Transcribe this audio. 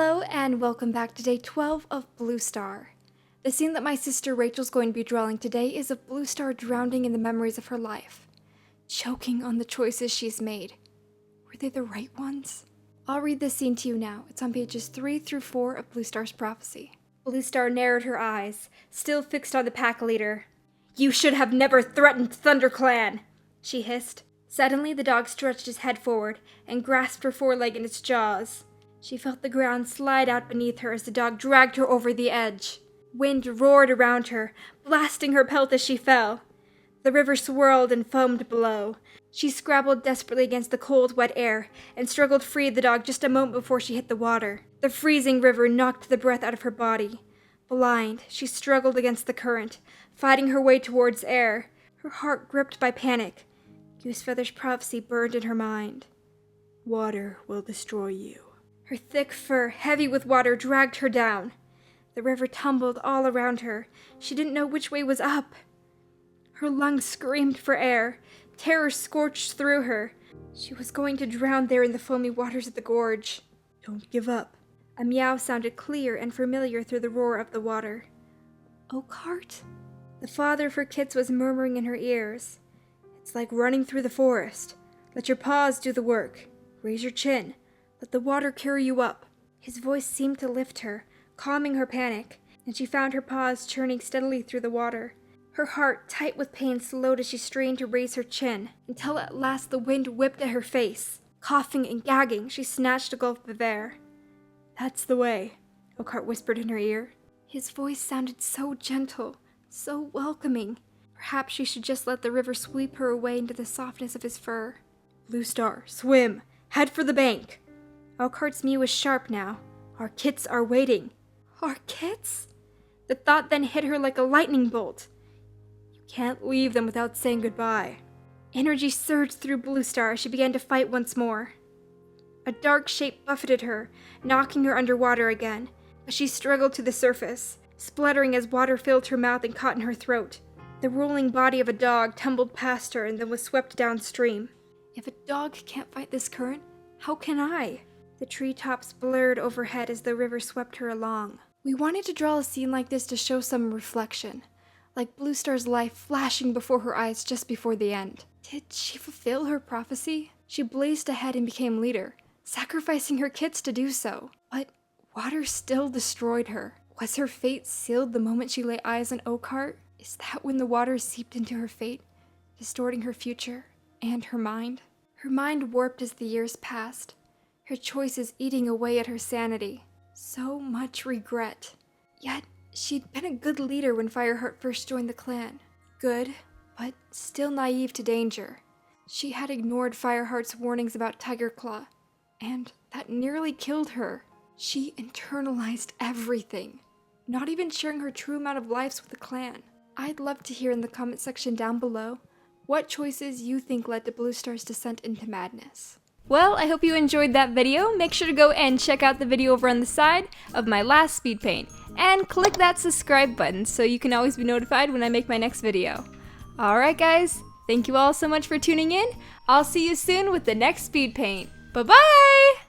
Hello and welcome back to day 12 of Bluestar. The scene that my sister Rachel's going to be drawing today is of Bluestar drowning in the memories of her life, choking on the choices she's made. Were they the right ones? I'll read this scene to you now. It's on pages 3 through 4 of Bluestar's prophecy. Bluestar narrowed her eyes, still fixed on the pack leader. "You should have never threatened ThunderClan," she hissed. Suddenly the dog stretched his head forward and grasped her foreleg in its jaws. She felt the ground slide out beneath her as the dog dragged her over the edge. Wind roared around her, blasting her pelt as she fell. The river swirled and foamed below. She scrabbled desperately against the cold, wet air and struggled free of the dog just a moment before she hit the water. The freezing river knocked the breath out of her body. Blind, she struggled against the current, fighting her way towards air, her heart gripped by panic. Goosefeather's prophecy burned in her mind. Water will destroy you. Her thick fur, heavy with water, dragged her down. The river tumbled all around her. She didn't know which way was up. Her lungs screamed for air. Terror scorched through her. She was going to drown there in the foamy waters of the gorge. Don't give up. A meow sounded clear and familiar through the roar of the water. Oakhart? The father of her kids was murmuring in her ears. It's like running through the forest. Let your paws do the work. Raise your chin. Let the water carry you up. His voice seemed to lift her, calming her panic, and she found her paws churning steadily through the water. Her heart, tight with pain, slowed as she strained to raise her chin, until at last the wind whipped at her face. Coughing and gagging, she snatched a gulp of air. That's the way, Oakhart whispered in her ear. His voice sounded so gentle, so welcoming. Perhaps she should just let the river sweep her away into the softness of his fur. Bluestar, swim! Head for the bank! Oakhart's mew was sharp now. Our kits are waiting. Our kits? The thought then hit her like a lightning bolt. You can't leave them without saying goodbye. Energy surged through Bluestar as she began to fight once more. A dark shape buffeted her, knocking her underwater again, as she struggled to the surface, spluttering as water filled her mouth and caught in her throat. The rolling body of a dog tumbled past her and then was swept downstream. If a dog can't fight this current, how can I? The treetops blurred overhead as the river swept her along. We wanted to draw a scene like this to show some reflection, like Bluestar's life flashing before her eyes just before the end. Did she fulfill her prophecy? She blazed ahead and became leader, sacrificing her kits to do so. But water still destroyed her. Was her fate sealed the moment she laid eyes on Oakhart? Is that when the water seeped into her fate, distorting her future and her mind? Her mind warped as the years passed, her choices eating away at her sanity. So much regret. Yet, she'd been a good leader when Fireheart first joined the clan. Good, but still naive to danger. She had ignored Fireheart's warnings about Tiger Claw, and that nearly killed her. She internalized everything, not even sharing her true amount of lives with the clan. I'd love to hear in the comment section down below what choices you think led to Bluestar's descent into madness. Well, I hope you enjoyed that video. Make sure to go and check out the video over on the side of my last speed paint, and click that subscribe button so you can always be notified when I make my next video. Alright guys, thank you all so much for tuning in. I'll see you soon with the next speed paint. Bye-bye!